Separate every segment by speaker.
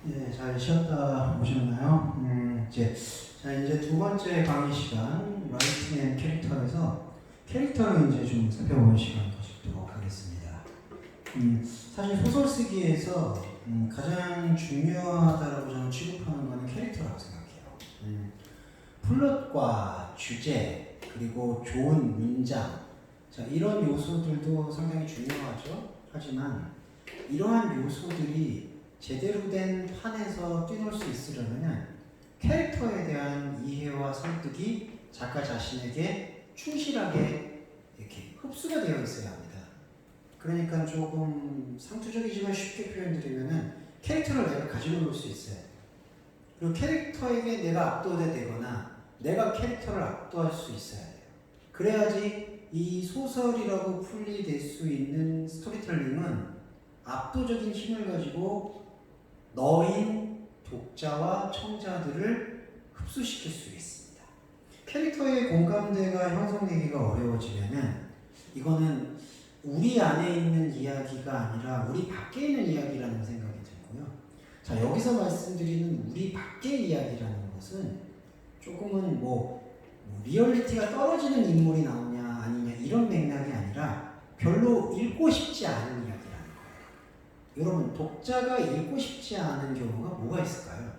Speaker 1: 네, 잘 쉬었다 오셨나요? 이제 두 번째 강의 시간 라이팅 앤 캐릭터에서 캐릭터를 이제 좀 살펴보는 시간 가지도록 하겠습니다. 사실 소설 쓰기에서 가장 중요하다라고 저는 취급하는 거는 캐릭터라고 생각해요. 플롯과 주제 그리고 좋은 문장, 자, 이런 요소들도 상당히 중요하죠. 하지만 이러한 요소들이 제대로 된 판에서 뛰놀 수 있으려면 캐릭터에 대한 이해와 설득이 작가 자신에게 충실하게 이렇게 흡수가 되어 있어야 합니다. 그러니까 조금 상투적이지만 쉽게 표현드리면은 캐릭터를 내가 가지고 놀 수 있어야 돼요. 그리고 캐릭터에게 내가 압도되거나 내가 캐릭터를 압도할 수 있어야 돼요. 그래야지 이 소설이라고 풀이될 수 있는 스토리텔링은 압도적인 힘을 가지고 너인 독자와 청자들을 흡수시킬 수 있습니다. 캐릭터의 공감대가 형성되기가 어려워지면은 이거는 우리 안에 있는 이야기가 아니라 우리 밖에 있는 이야기라는 생각이 들고요. 자, 여기서 말씀드리는 우리 밖의 이야기라는 것은 조금은 리얼리티가 떨어지는 인물이 나오냐 아니냐 이런 맥락이 아니라 별로 읽고 싶지 않은 이야기라는 거예요. 여러분, 독자가 읽고 싶지 않은 경우가 뭐가 있을까요?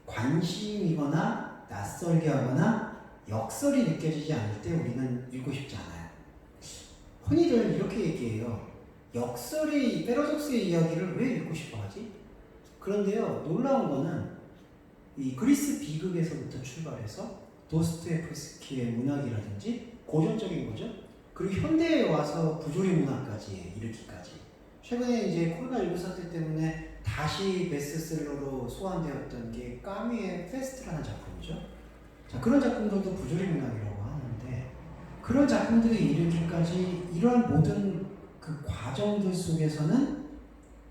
Speaker 1: 관심이거나 낯설게 하거나 역설이 느껴지지 않을 때 우리는 읽고 싶지 않아요. 흔히들 이렇게 얘기해요. 역설이 패러독스의 이야기를 왜 읽고 싶어 하지? 그런데요, 놀라운 거는 이 그리스 비극에서부터 출발해서 도스토옙스키의 문학이라든지 고전적인 거죠. 그리고 현대에 와서 부조리 문학까지 이르기까지. 최근에 이제 코로나19 사태 때문에 다시 베스트셀러로 소환되었던 게 까미의 페스트라는 작품이죠. 자, 그런 작품들도 부조리 문학이라고 하는데 그런 작품들이 이르기까지 이러한 모든 그 과정들 속에서는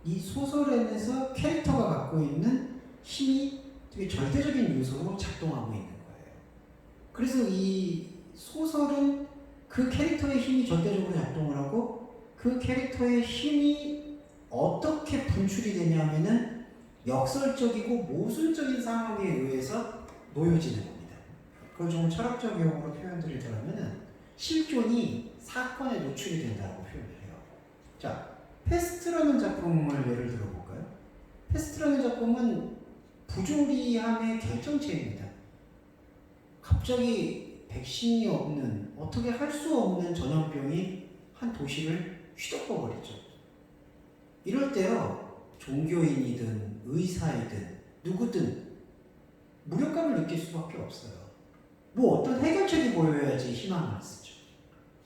Speaker 1: 이 소설에서 캐릭터가 갖고 있는 힘이 되게 절대적인 요소로 작동하고 있는 거예요. 그래서 이 소설은 그 캐릭터의 힘이 절대적으로 작동을 하고 그 캐릭터의 힘이 어떻게 분출이 되냐면은 역설적이고 모순적인 상황에 의해서 놓여지는 겁니다. 그걸 좀 철학적 용어로 표현드리자면은 실존이 사건에 노출이 된다고 표현을 해요. 자, 페스트라는 작품을 예를 들어볼까요? 페스트라는 작품은 부조리함의 결정체입니다. 갑자기 백신이 없는, 어떻게 할 수 없는 전염병이 한 도시를 휘덮어버리죠. 이럴 때요, 종교인이든 의사이든 누구든 무력감을 느낄 수밖에 없어요. 어떤 해결책이 보여야지 희망을 쓰죠.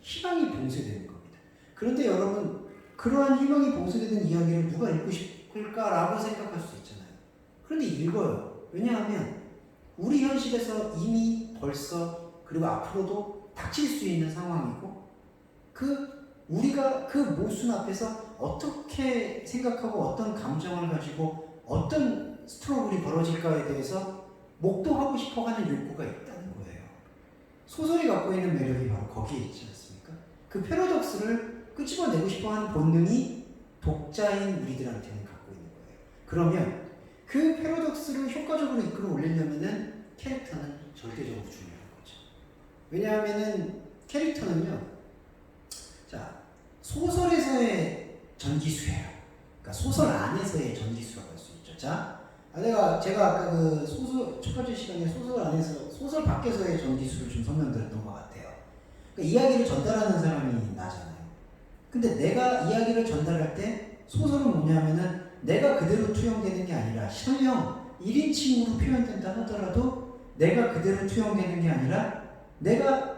Speaker 1: 희망이 봉쇄되는 겁니다. 그런데 여러분, 그러한 희망이 봉쇄되는 이야기를 누가 읽고 싶을까라고 생각할 수 있잖아요. 그런데 읽어요. 왜냐하면 우리 현실에서 이미 벌써 그리고 앞으로도 닥칠 수 있는 상황이고 우리가 그 모순 앞에서 어떻게 생각하고 어떤 감정을 가지고 어떤 스트러글이 벌어질까에 대해서 목도하고 싶어하는 욕구가 있다는 거예요. 소설이 갖고 있는 매력이 바로 거기에 있지 않습니까? 그 패러독스를 끄집어내고 싶어하는 본능이 독자인 우리들한테는 갖고 있는 거예요. 그러면 그 패러독스를 효과적으로 이끌어 올리려면은 캐릭터는 절대적으로 중요한 거죠. 왜냐하면은 캐릭터는요, 자, 소설에서의 전기수예요. 그러니까 소설 안에서의 전기수라고 할 수 있죠. 자, 제가 아까 그 소설 첫 번째 시간에 소설 안에서 소설 밖에서의 전기수를 좀 설명드렸던 것 같아요. 그러니까 이야기를 전달하는 사람이 나잖아요. 근데 내가 이야기를 전달할 때 소설은 뭐냐면은 내가 그대로 투영되는 게 아니라 설령 1인칭으로 표현된다 하더라도 내가 그대로 투영되는 게 아니라 내가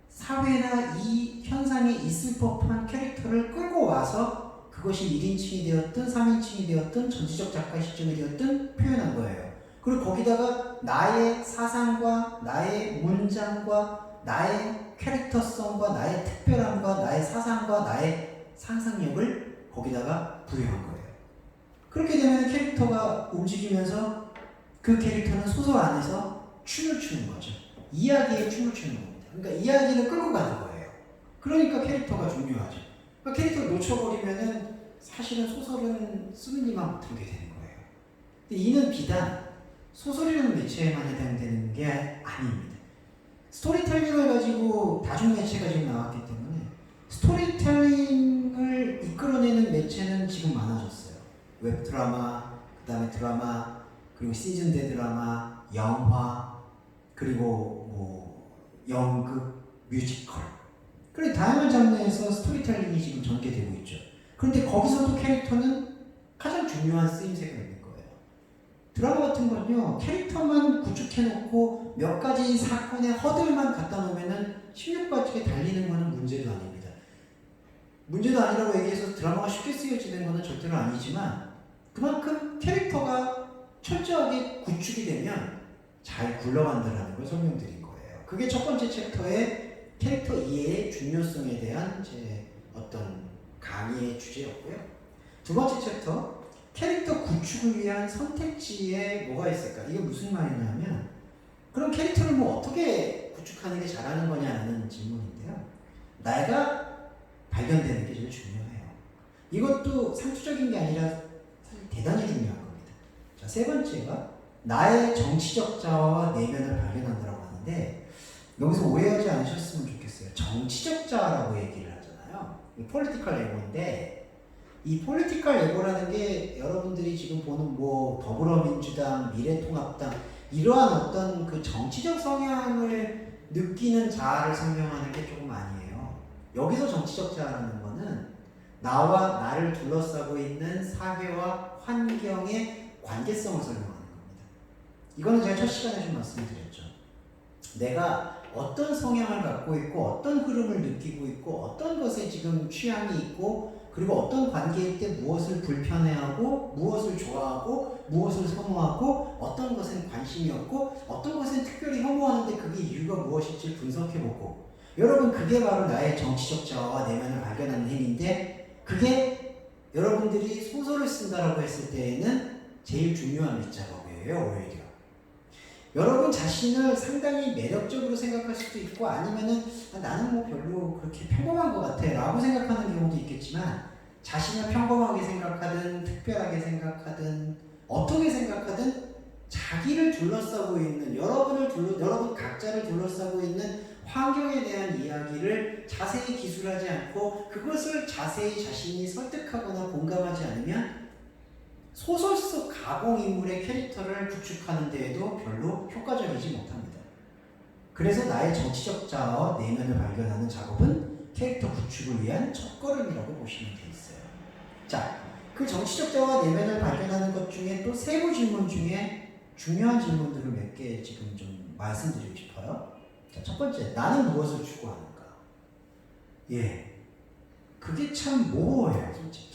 Speaker 1: 사회나 이 현상에 있을 법한 캐릭터를 끌고 와서 그것이 1인칭이 되었든 3인칭이 되었든 전지적 작가 시점이 되었든 표현한 거예요. 그리고 거기다가 나의 사상과 나의 문장과 나의 캐릭터성과 나의 특별함과 나의 사상과 나의 상상력을 거기다가 부여한 거예요. 그렇게 되면 캐릭터가 움직이면서 그 캐릭터는 소설 안에서 춤을 추는 거죠. 이야기에 춤을 추는 겁니다. 그러니까 이야기를 끌고 가는 거예요. 그러니까 캐릭터가 중요하죠. 그러니까 캐릭터를 놓쳐버리면은 사실은 소설은 쓰는 이만 못하게 되는 거예요. 근데 이는 비단 소설이라는 매체에만 해당되는 게 아닙니다. 스토리텔링을 가지고 다중 매체가 지금 나왔기 때문에 스토리텔링을 이끌어내는 매체는 지금 많아졌어요. 웹드라마, 그 다음에 드라마, 그리고 시즌제 드라마, 영화, 그리고 뭐 연극, 뮤지컬. 그런 다양한 장르에서 스토리텔링이 지금 전개되고 있죠. 그런데 거기서도 캐릭터는 가장 중요한 쓰임새가 있는 거예요. 드라마 같은 건요, 캐릭터만 구축해놓고 몇 가지 사건의 허들만 갖다 놓으면은 16가지에 달리는 거는 문제도 아닙니다. 문제도 아니라고 얘기해서 드라마가 쉽게 쓰여지는 거는 절대로 아니지만 그만큼 캐릭터가 철저하게 구축이 되면 잘 굴러간다는 걸 설명드린 거예요. 그게 첫 번째 챕터의 캐릭터 이해의 중요성에 대한 제 어떤 강의의 주제였고요. 두 번째 챕터, 캐릭터 구축을 위한 선택지에 뭐가 있을까? 이게 무슨 말이냐면 그럼 캐릭터를 뭐 어떻게 구축하는 게 잘하는 거냐는 질문인데요. 내가 발견되는 게 제일 중요해요. 이것도 상투적인 게 아니라 사실 대단히 중요한 겁니다. 자, 세 번째가 나의 정치적 자아와 내면을 발견한다고 하는데 여기서 오해하지 않으셨으면 좋겠어요. 정치적 자아라고 얘기를 하잖아요. 이 폴리티컬 에고인데 이 폴리티컬 에고라는 게 여러분들이 지금 보는 뭐 더불어민주당, 미래통합당 이러한 어떤 그 정치적 성향을 느끼는 자아를 설명하는 게 조금 아니에요. 여기서 정치적 자아라는 거는 나와 나를 둘러싸고 있는 사회와 환경의 관계성을 설명하는 겁니다. 이거는 제가 첫 시간에 좀 말씀드렸죠. 내가 어떤 성향을 갖고 있고 어떤 흐름을 느끼고 있고 어떤 것에 지금 취향이 있고 그리고 어떤 관계일 때 무엇을 불편해하고 무엇을 좋아하고 무엇을 선호하고 어떤 것엔 관심이 없고 어떤 것엔 특별히 혐오하는데 그게 이유가 무엇일지 분석해보고 여러분 그게 바로 나의 정치적 자아와 내면을 발견하는 힘인데 그게 여러분들이 소설을 쓴다라고 했을 때에는 제일 중요한 밑작업이에요. 오히려 여러분 자신을 상당히 매력적으로 생각할 수도 있고 아니면은 나는 뭐 별로 그렇게 평범한 것 같아 라고 생각하는 경우도 있겠지만 자신을 평범하게 생각하든 특별하게 생각하든 어떻게 생각하든 자기를 둘러싸고 있는 여러분 각자를 둘러싸고 있는 환경에 대한 이야기를 자세히 기술하지 않고 그것을 자세히 자신이 설득하거나 공감하지 않으면 소설 속 가공인물의 캐릭터를 구축하는 데에도 별로 효과적이지 못합니다. 그래서 나의 정치적 자아와 내면을 발견하는 작업은 캐릭터 구축을 위한 첫걸음이라고 보시면 돼 있어요. 자, 그 정치적 자아와 내면을 발견하는 것 중에 또 세부 질문 중에 중요한 질문들을 몇 개 지금 좀 말씀드리고 싶어요. 자, 첫 번째, 나는 무엇을 추구하는가? 예, 그게 참 모호해요, 솔직히.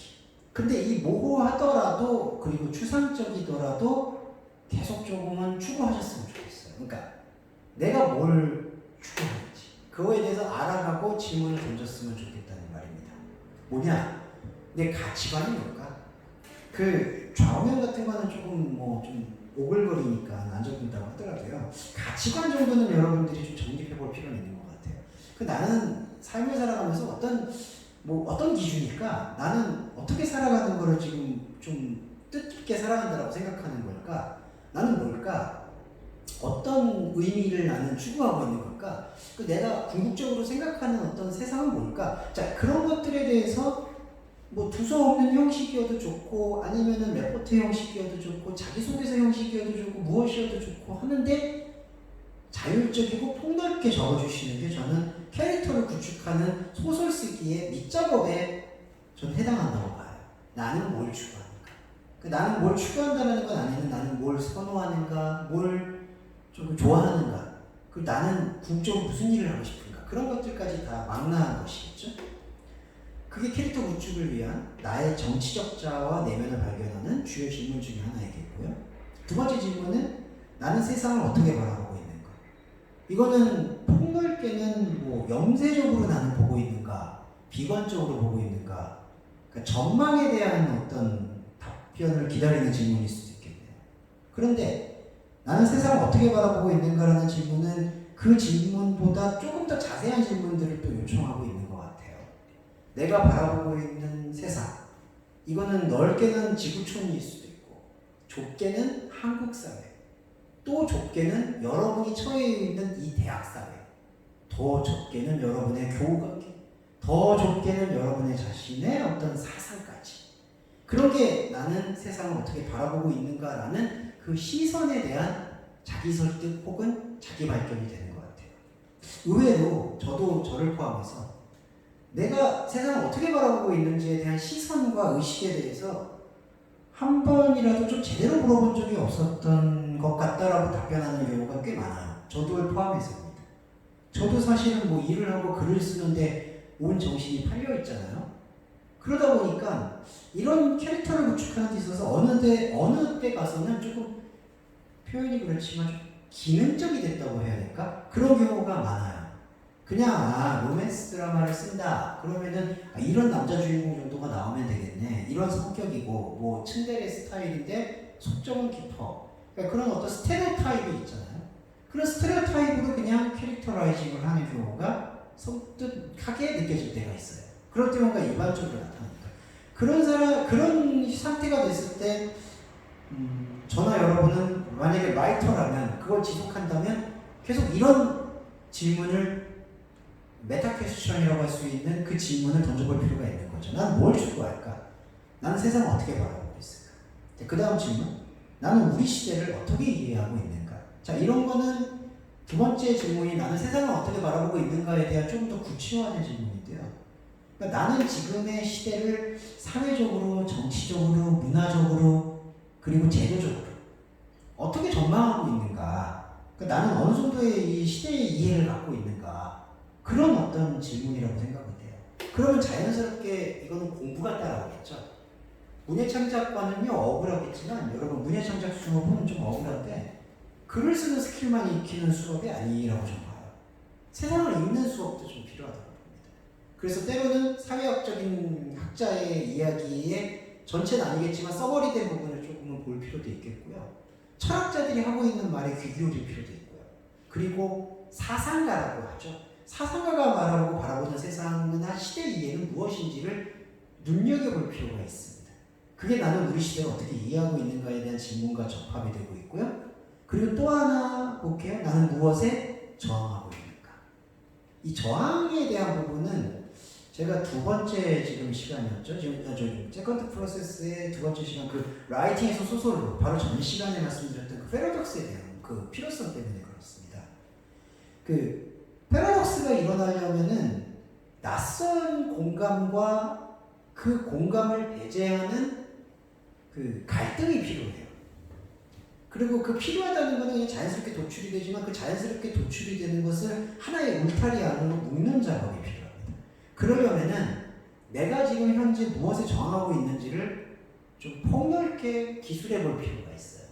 Speaker 1: 근데 이 모호하더라도 그리고 추상적이더라도 계속 조금은 추구하셨으면 좋겠어요. 그러니까 내가 뭘 추구하는지 그거에 대해서 알아가고 질문을 던졌으면 좋겠다는 말입니다. 뭐냐? 내 가치관이 뭘까? 그 좌우명 같은 거는 조금 뭐 좀 오글거리니까 안 적는다고 하더라도요. 가치관 정도는 여러분들이 좀 정립해 볼 필요는 있는 것 같아요. 그 나는 삶을 살아가면서 어떤 기준일까? 나는 어떻게 살아가는 거를 지금 좀 뜻깊게 살아간다고 생각하는 걸까? 나는 뭘까? 어떤 의미를 나는 추구하고 있는 걸까? 내가 궁극적으로 생각하는 어떤 세상은 뭘까? 자, 그런 것들에 대해서 뭐 두서 없는 형식이어도 좋고 아니면은 레포트 형식이어도 좋고 자기소개서 형식이어도 좋고 무엇이어도 좋고 하는데 자율적이고 폭넓게 적어주시는 게 저는 캐릭터를 구축하는 소설 쓰기의 밑작업에 전 해당한다고 봐요. 나는 뭘 추구하는가? 나는 뭘 추구한다는 건 아니면 나는 뭘 선호하는가? 뭘 좀 좋아하는가? 나는 궁극적으로 무슨 일을 하고 싶은가? 그런 것들까지 다 망라한 것이겠죠? 그게 캐릭터 구축을 위한 나의 정치적 자아와 내면을 발견하는 주요 질문 중에 하나이겠고요. 두 번째 질문은 나는 세상을 어떻게 바라보고 있는가? 이거는 폭넓게는 뭐 영세적으로 나는 보고 있는가, 비관적으로 보고 있는가, 그러니까 전망에 대한 어떤 답변을 기다리는 질문일 수도 있겠네요. 그런데 나는 세상을 어떻게 바라보고 있는가라는 질문은 그 질문보다 조금 더 자세한 질문들을 또 요청하고 있는 것 같아요. 내가 바라보고 있는 세상, 이거는 넓게는 지구촌일 수도 있고 좁게는 한국 사회, 또 좁게는 여러분이 처해 있는 이 대학 사회, 더 좁게는 여러분의 교우관계, 더 좁게는 여러분의 자신의 어떤 사상까지. 그러게 나는 세상을 어떻게 바라보고 있는가라는 그 시선에 대한 자기 설득 혹은 자기 발견이 되는 것 같아요. 의외로 저도 저를 포함해서 내가 세상을 어떻게 바라보고 있는지에 대한 시선과 의식에 대해서 한 번이라도 좀 제대로 물어본 적이 없었던 것 같다라고 답변하는 경우가 꽤 많아요. 저도 포함해서입니다. 저도 사실은 뭐 일을 하고 글을 쓰는데 온 정신이 팔려 있잖아요. 그러다 보니까 이런 캐릭터를 구축하는 데 있어서 어느 때 가서는 조금 표현이 그렇지만 좀 기능적이 됐다고 해야 될까? 그런 경우가 많아요. 그냥 로맨스 드라마를 쓴다. 그러면은 이런 남자 주인공 정도가 나오면 되겠네. 이런 성격이고 뭐 츤데레 스타일인데 속정은 깊어. 그러니까 그런 어떤 스테레오타입이 있잖아요. 그런 스테레오타입으로 그냥 캐릭터라이징을 하는 경우가 섬뜩하게 느껴질 때가 있어요. 그럴 때 뭔가 일반적으로 나타납니다. 그런 상태가 됐을 때 저나 여러분은 만약에 라이터라면 그걸 지속한다면 계속 이런 질문을 메타 퀘스천이라고 할 수 있는 그 질문을 던져볼 필요가 있는 거죠. 나는 뭘 추구할까? 나는 세상을 어떻게 바라보고 있을까? 그 다음 질문, 나는 우리 시대를 어떻게 이해하고 있는가? 자, 이런 거는 두 번째 질문이 나는 세상을 어떻게 바라보고 있는가에 대한 좀 더 구체화된 질문인데요. 그러니까 나는 지금의 시대를 사회적으로, 정치적으로, 문화적으로, 그리고 제도적으로 어떻게 전망하고 있는가? 그러니까 나는 어느 정도의 이 시대의 이해를 갖고 있는가? 그런 어떤 질문이라고 생각이 돼요. 그러면 자연스럽게 이거는 공부가 따라오겠죠. 문예창작과는요 억울하겠지만 여러분 문예창작 수업은 좀 억울한데 글을 쓰는 스킬만 익히는 수업이 아니라고 좀 봐요. 세상을 읽는 수업도 좀 필요하다고 봅니다. 그래서 때로는 사회학적인 학자의 이야기에 전체는 아니겠지만 써머리된 부분을 조금은 볼 필요도 있겠고요. 철학자들이 하고 있는 말에 귀 기울일 필요도 있고요. 그리고 사상가라고 하죠. 사상가가 말하고 바라보는 세상이나 시대 이해는 무엇인지를 눈여겨볼 필요가 있습니다. 그게 나는 우리 시대를 어떻게 이해하고 있는가에 대한 질문과 접합이 되고 있고요. 그리고 또 하나 볼게요. 나는 무엇에 저항하고 있는가. 이 저항에 대한 부분은 제가 두 번째 지금 시간이었죠. 지금 세컨드 프로세스의 두 번째 시간 그 라이팅에서 소설로 바로 전 시간에 말씀드렸던 그 패러독스에 대한 그 필요성 때문에 그렇습니다. 그 패러독스가 일어나려면은 낯선 공감과 그 공감을 배제하는 그 갈등이 필요해요. 그리고 그 필요하다는 것은 그냥 자연스럽게 도출이 되지만 그 자연스럽게 도출이 되는 것을 하나의 울타리 안으로 묶는 작업이 필요합니다. 그러려면은 내가 지금 현재 무엇에 저항하고 있는지를 좀 폭넓게 기술해 볼 필요가 있어요.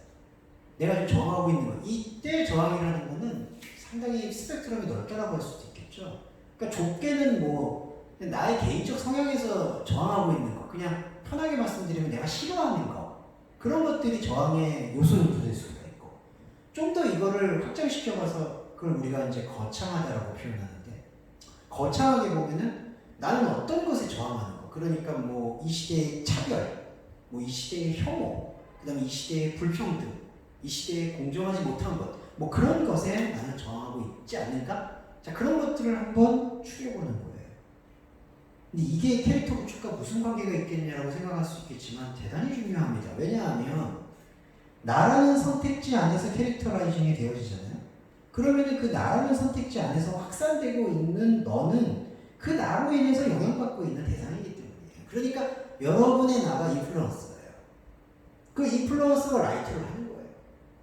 Speaker 1: 내가 지금 저항하고 있는 것. 이때 저항이라는 것은 상당히 스펙트럼이 넓다라고 할 수도 있겠죠. 그러니까 좁게는 뭐 나의 개인적 성향에서 저항하고 있는 거, 그냥 편하게 말씀드리면 내가 싫어하는 거, 그런 것들이 저항의 요소로 될 수가 있고, 좀 더 이거를 확장시켜봐서 그걸 우리가 이제 거창하다라고 표현하는데, 거창하게 보면은 나는 어떤 것에 저항하는 거, 그러니까 뭐 이 시대의 차별, 뭐 이 시대의 혐오, 그다음에 이 시대의 불평등, 이 시대의 공정하지 못한 것, 뭐 그런 것에 나는 저항하고 있지 않는가? 자, 그런 것들을 한번 추려보는 거예요. 근데 이게 캐릭터 구축과 무슨 관계가 있겠냐라고 생각할 수 있겠지만 대단히 중요합니다. 왜냐하면 나라는 선택지 안에서 캐릭터라이징이 되어지잖아요. 그러면 그 나라는 선택지 안에서 확산되고 있는 너는 그 나로 인해서 영향받고 있는 대상이기 때문이에요. 그러니까 여러분의 나가 인플루언서예요. 그 인플루언서가 라이트를 하는 거예요.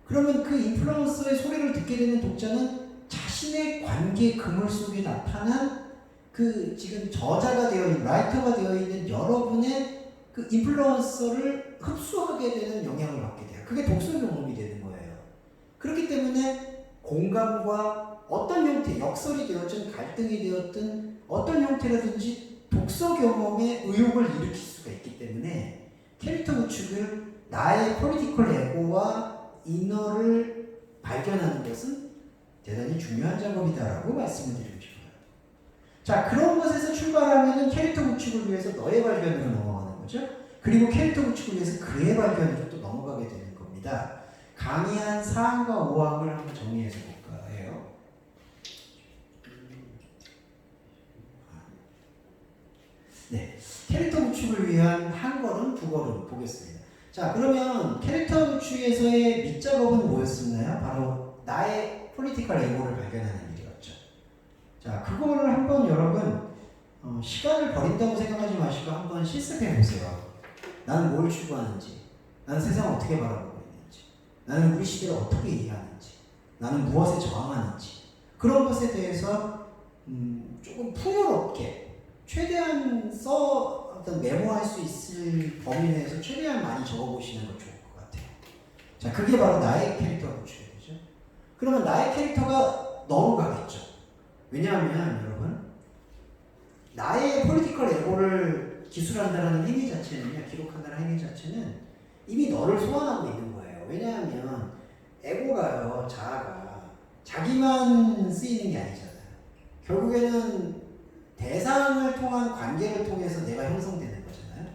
Speaker 1: 그러면 그 인플루언서의 소리를 듣게 되는 독자는 자신의 관계 그물 속에 나타난 그 지금 저자가 되어 있는 라이터가 되어 있는 여러분의 그 인플루언서를 흡수하게 되는 영향을 받게 돼요. 그게 독서 경험이 되는 거예요. 그렇기 때문에 공감과 어떤 형태, 역설이 되었든 갈등이 되었든 어떤 형태라든지 독서 경험에 의욕을 일으킬 수가 있기 때문에 캐릭터 구축을 나의 폴리티컬 에고와 이너를 발견하는 것은 대단히 중요한 작업이다라고 말씀을 드리고 싶어요. 자, 그런 것에서 출발하면은 캐릭터 구축을 위해서 너의 발견으로 넘어가는 거죠. 그리고 캐릭터 구축을 위해서 그의 발견으로 또 넘어가게 되는 겁니다. 겁니다. 강의한 4항과 5항을 한번 정리해서 볼까 해요. 네, 캐릭터 구축을 위한 한 걸음, 두 걸음 보겠습니다. 자, 그러면 캐릭터 구축에서의 밑작업은 뭐였었나요? 바로 나의 폴리티컬 에고를 발견하는 일이었죠. 자, 그거를 한번 여러분 시간을 버린다고 생각하지 마시고 한번 실습해 보세요. 나는 뭘 추구하는지, 나는 세상을 어떻게 바라보고 있는지, 나는 우리 시대를 어떻게 이해하는지, 나는 무엇에 저항하는지, 그런 것에 대해서 조금 풍요롭게 최대한 어떤 메모할 수 있을 범위 내에서 최대한 많이 적어보시는 거 좋을 것 같아요. 자, 그게 바로 나의 캐릭터 구축이죠. 그러면 나의 캐릭터가 너무 가겠죠. 왜냐하면 여러분, 나의 폴리티컬 에고를 기술한다는 행위 자체는요, 기록한다는 행위 자체는 이미 너를 소환하고 있는 거예요. 왜냐하면 에고가요, 자아가 자기만 쓰이는 게 아니잖아요. 결국에는 대상을 통한 관계를 통해서 내가 형성되는 거잖아요.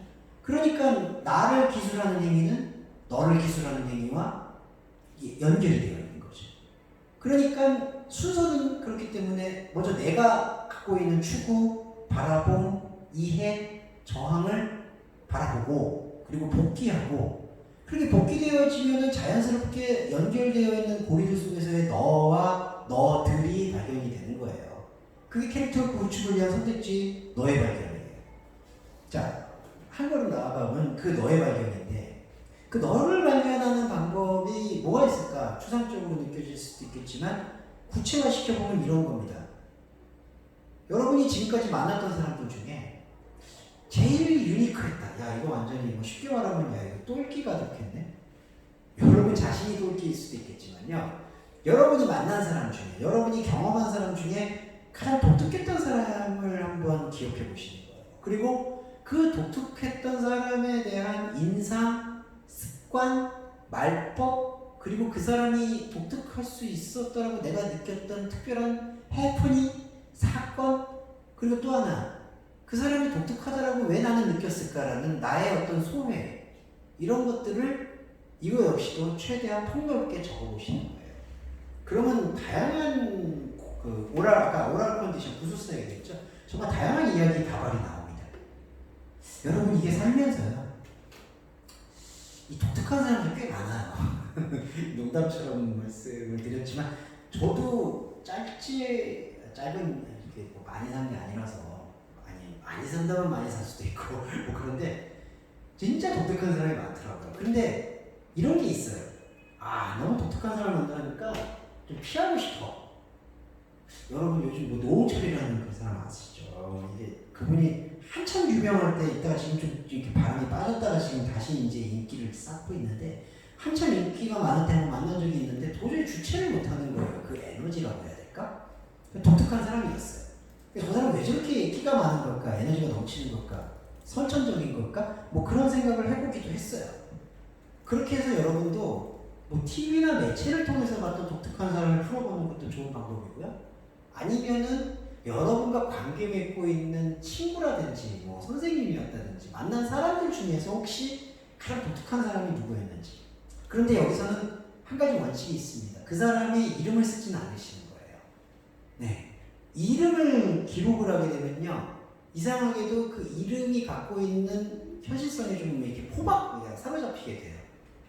Speaker 1: 그러니까 나를 기술하는 행위는 너를 기술하는 행위와 연결이 되어 있는 거죠. 그러니까 순서는 그렇기 때문에 먼저 내가 갖고 있는 추구, 바라봄, 이해, 저항을 바라보고 그리고 복귀하고, 그렇게 복귀되어지면 자연스럽게 연결되어 있는 고리들 속에서의 너와 너들이 발견이 되는 거예요. 그게 캐릭터 구축을 위한 선택지, 너의 발견이에요. 자, 한 걸음 나아가면 그 너의 발견인데, 그 너를 발견하는 방법이 뭐가 있을까? 추상적으로 느껴질 수도 있겠지만 구체화시켜보면 이런 겁니다. 여러분이 지금까지 만났던 사람들 중에 제일 유니크했다. 야, 이거 완전히 뭐 쉽게 말하면 야, 이거 똘끼가 좋겠네. 여러분 자신이 똘끼일 수도 있겠지만요. 여러분이 만난 사람 중에, 여러분이 경험한 사람 중에 가장 독특했던 사람을 한번 기억해 보시는 거예요. 그리고 그 독특했던 사람에 대한 인상, 습관, 말법, 그리고 그 사람이 독특할 수 있었다라고 내가 느꼈던 특별한 해프닝, 사건, 그리고 또 하나, 그 사람이 독특하다라고 왜 나는 느꼈을까라는 나의 어떤 소회, 이런 것들을 이거 역시도 최대한 폭넓게 적어보시는 거예요. 그러면 다양한 아까 오랄 컨디션, 구술사 얘기했죠. 정말 다양한 이야기 다발이 나옵니다. 여러분, 이게 살면서요, 이 독특한 사람들이 꽤 많아요. 농담처럼 말씀을 드렸지만 저도 짧은 뭐 많이 산 게 아니라서 많이 산다면 많이 살 수도 있고 뭐 그런데 진짜 독특한 사람이 많더라고요. 근데 이런 게 있어요. 너무 독특한 사람을 만나니까 좀 피하고 싶어. 여러분 요즘 뭐 노홍철이라는 그 사람 아시죠? 이게 그분이 한참 유명할 때 있다가 지금 좀 이렇게 바람이 빠졌다가 지금 다시 이제 인기를 쌓고 있는데, 한참 인기가 많을 때 만난 적이 있는데 도저히 주체를 못하는 거예요. 그 에너지라고 해야 될까? 독특한 사람이었어요. 저 사람 왜 저렇게 끼가 많은 걸까? 에너지가 넘치는 걸까? 선천적인 걸까? 뭐 그런 생각을 해보기도 했어요. 그렇게 해서 여러분도 뭐 TV나 매체를 통해서 봤던 독특한 사람을 풀어보는 것도 좋은 방법이고요. 아니면은 여러분과 관계 맺고 있는 친구라든지 뭐 선생님이었다든지 만난 사람들 중에서 혹시 가장 독특한 사람이 누구였는지. 그런데 여기서는 한 가지 원칙이 있습니다. 그 사람의 이름을 쓰지는 않으시는 거예요. 네. 이름을 기록을 하게 되면요, 이상하게도 그 이름이 갖고 있는 현실성에 좀 이렇게 사로잡히게 돼요.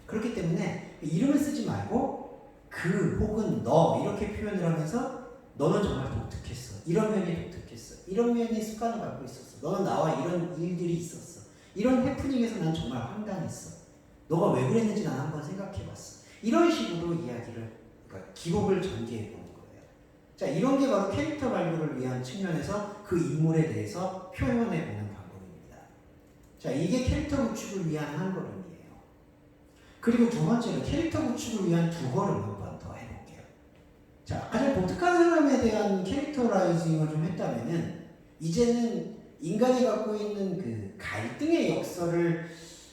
Speaker 1: 그렇기 때문에 이름을 쓰지 말고 그 혹은 너 이렇게 표현을 하면서 너는 정말 독특했어. 이런 면이 독특했어. 이런 면이 습관을 갖고 있었어. 너는 나와 이런 일들이 있었어. 이런 해프닝에서 난 정말 황당했어. 너가 왜 그랬는지 난 한번 생각해봤어. 이런 식으로 이야기를, 그러니까 기록을 전개해보는 거예요. 자, 이런 게 바로 캐릭터 발굴을 위한 측면에서 그 인물에 대해서 표현해보는 방법입니다. 자, 이게 캐릭터 구축을 위한 한 걸음이에요. 그리고 두 번째는 캐릭터 구축을 위한 두 걸음 한번 더 해볼게요. 자, 가장 독특한 사람에 대한 캐릭터라이징을 좀 했다면은, 이제는 인간이 갖고 있는 그 갈등의 역설을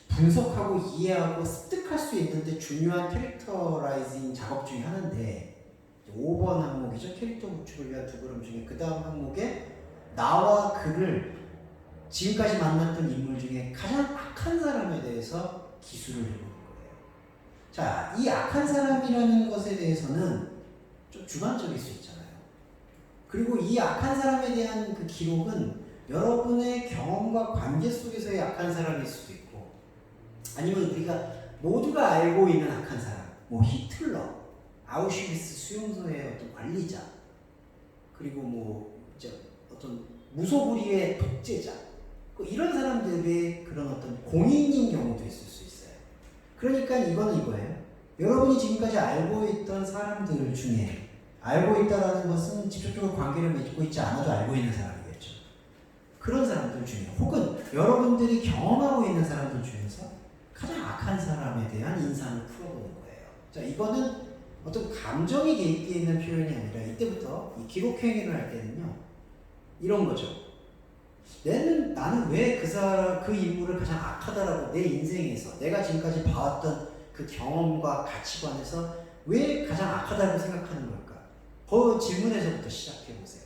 Speaker 1: 분석하고 이해하고 습득할 수 있는데 중요한 캐릭터라이징 작업 중에 하나인데, 5번 항목이죠. 캐릭터 구축을 위한 두 걸음 중에 그 다음 항목에 나와 그를 지금까지 만났던 인물 중에 가장 악한 사람에 대해서 기술을 해보는 거예요. 자, 이 악한 사람이라는 것에 대해서는 좀 주관적일 수 있잖아요. 그리고 이 악한 사람에 대한 그 기록은 여러분의 경험과 관계 속에서의 악한 사람일 수도 있고, 아니면 우리가 모두가 알고 있는 악한 사람, 뭐 히틀러, 아우슈비츠 수용소의 어떤 관리자, 그리고 뭐 이제 어떤 무소불위의 독재자, 이런 사람들의 그런 어떤 공인인 경우도 있을 수 있어요. 그러니까 이거는 이거예요. 여러분이 지금까지 알고 있던 사람들 중에, 알고 있다라는 것은 직접적으로 관계를 맺고 있지 않아도 알고 있는 사람이겠죠. 그런 사람들 중에, 혹은 여러분들이 경험하고 있는 사람들 중에서 가장 악한 사람에 대한 인상을 풀어보는 거예요. 자, 이거는 어떤 감정이 개입되어 있는 표현이 아니라, 이때부터 이 기록행위를 할 때는요, 이런 거죠. 나는 왜 그 인물을 가장 악하다라고, 내 인생에서 내가 지금까지 봐왔던 그 경험과 가치관에서 왜 가장 악하다고 생각하는 걸까? 그 질문에서부터 시작해보세요.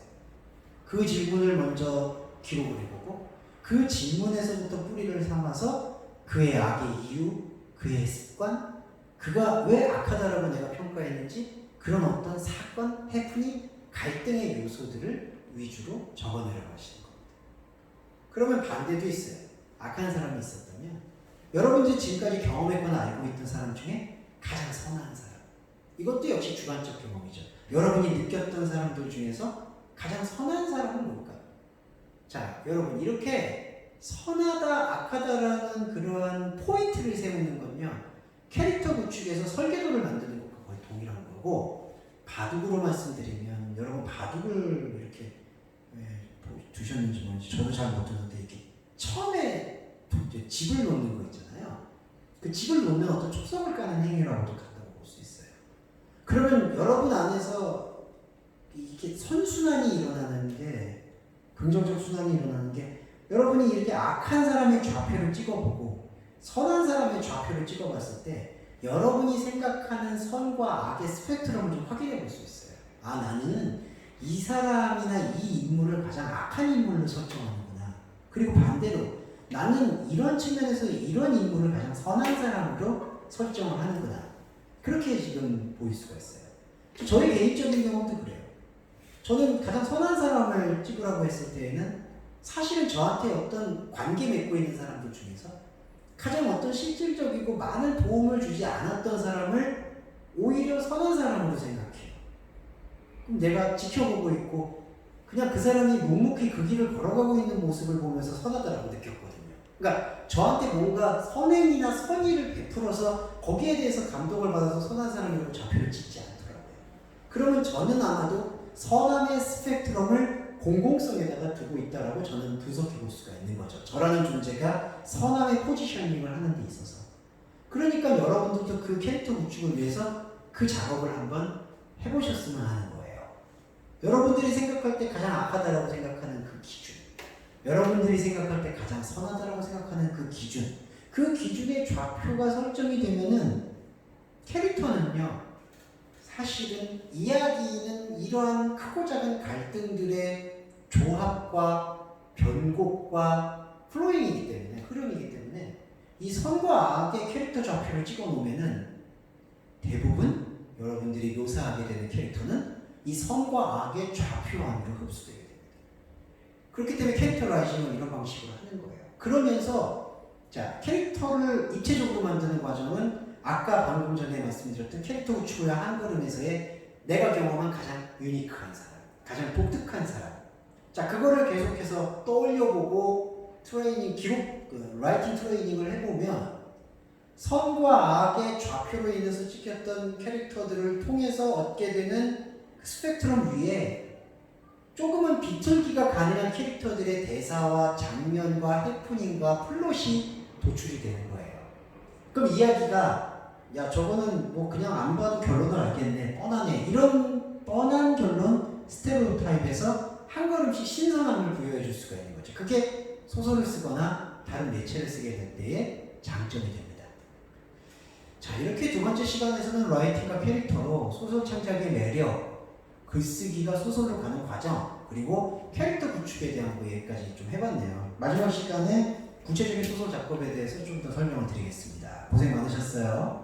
Speaker 1: 그 질문을 먼저 기록을 해보고, 그 질문에서부터 뿌리를 삼아서 그의 악의 이유, 그의 습관, 그가 왜 악하다라고 내가 평가했는지, 그런 어떤 사건, 해프닝, 갈등의 요소들을 위주로 적어내려가시는 겁니다. 그러면 반대도 있어요. 악한 사람이 있었다면, 여러분들이 지금까지 경험했거나 알고 있던 사람 중에 가장 선한 사람, 이것도 역시 주관적 경험이죠. 여러분이 느꼈던 사람들 중에서 가장 선한 사람은 뭘까요? 자, 여러분, 이렇게 선하다, 악하다라는 그러한 포인트를 세우는 건요, 캐릭터 구축에서 설계도를 만드는 것과 거의 동일한 거고, 바둑으로 말씀드리면, 여러분 바둑을 이렇게 두셨는지 뭔지 저도 잘 못 두는데, 이렇게 처음에 집을 놓는 거 있잖아요. 그 집을 놓으면 어떤 촉성을 까는 행위라고도 간다고 볼 수 있어요. 그러면 여러분 안에서 이렇게 선순환이 일어나는 게, 긍정적 순환이 일어나는 게, 여러분이 이렇게 악한 사람의 좌표를 찍어보고 선한 사람의 좌표를 찍어봤을 때 여러분이 생각하는 선과 악의 스펙트럼을 좀 확인해 볼 수 있어요. 아, 나는 이 사람이나 이 인물을 가장 악한 인물로 설정하는구나. 그리고 반대로 나는 이런 측면에서 이런 인물을 가장 선한 사람으로 설정을 하는구나. 그렇게 지금 보일 수가 있어요. 저의 개인적인 경험도 그래요. 저는 가장 선한 사람을 찍으라고 했을 때에는 사실은 저한테 어떤 관계 맺고 있는 사람들 중에서 가장 어떤 실질적이고 많은 도움을 주지 않았던 사람을 오히려 선한 사람으로 생각해요. 그럼 내가 지켜보고 있고 그냥 그 사람이 묵묵히 그 길을 걸어가고 있는 모습을 보면서 선하다라고 느꼈거든요. 그러니까 저한테 뭔가 선행이나 선의를 베풀어서 거기에 대해서 감동을 받아서 선한 사람이라고 좌표를 찍지 않더라고요. 그러면 저는 아마도 선함의 스펙트럼을 공공성에다가 두고 있다라고 저는 분석해 볼 수가 있는 거죠. 저라는 존재가 선함의 포지셔닝을 하는 데 있어서. 그러니까 여러분들도 그 캐릭터 구축을 위해서 그 작업을 한번 해보셨으면 하는 거예요. 여러분들이 생각할 때 가장 악하다라고 생각하는 그 기준, 여러분들이 생각할 때 가장 선하다라고 생각하는 그 기준, 그 기준의 좌표가 설정이 되면은 캐릭터는요, 사실은 이야기는 이러한 크고 작은 갈등들의 조합과 변곡과 플로잉이기 때문에, 흐름이기 때문에 이 선과 악의 캐릭터 좌표를 찍어 놓으면은 대부분 여러분들이 묘사하게 되는 캐릭터는 이 선과 악의 좌표 안으로 흡수되게 됩니다. 그렇기 때문에 캐릭터라이징을 이런 방식으로 하는 거예요. 그러면서 자, 캐릭터를 입체적으로 만드는 과정은 아까 방금 전에 말씀드렸던 캐릭터 구축의 한 걸음에서의 내가 경험한 가장 유니크한 사람, 가장 독특한 사람. 자, 그거를 계속해서 떠올려보고 트레이닝, 기록, 라이팅 트레이닝을 해보면 선과 악의 좌표로 인해서 찍혔던 캐릭터들을 통해서 얻게 되는 그 스펙트럼 위에 조금은 비틀기가 가능한 캐릭터들의 대사와 장면과 해프닝과 플롯이 도출이 되는 거예요. 그럼 이야기가 야 저거는 뭐 그냥 안 봐도 결론을 알겠네, 뻔하네, 이런 뻔한 결론 스테레오타입에서 한 걸음씩 신선함을 부여해 줄 수가 있는 거죠. 그게 소설을 쓰거나 다른 매체를 쓰게 될 때의 장점이 됩니다. 자, 이렇게 두 번째 시간에서는 라이팅과 캐릭터로 소설 창작의 매력, 글쓰기가 소설로 가는 과정, 그리고 캐릭터 구축에 대한 거 얘기까지 좀 해봤네요. 마지막 시간에 구체적인 소설 작업에 대해서 좀 더 설명을 드리겠습니다. 고생 많으셨어요.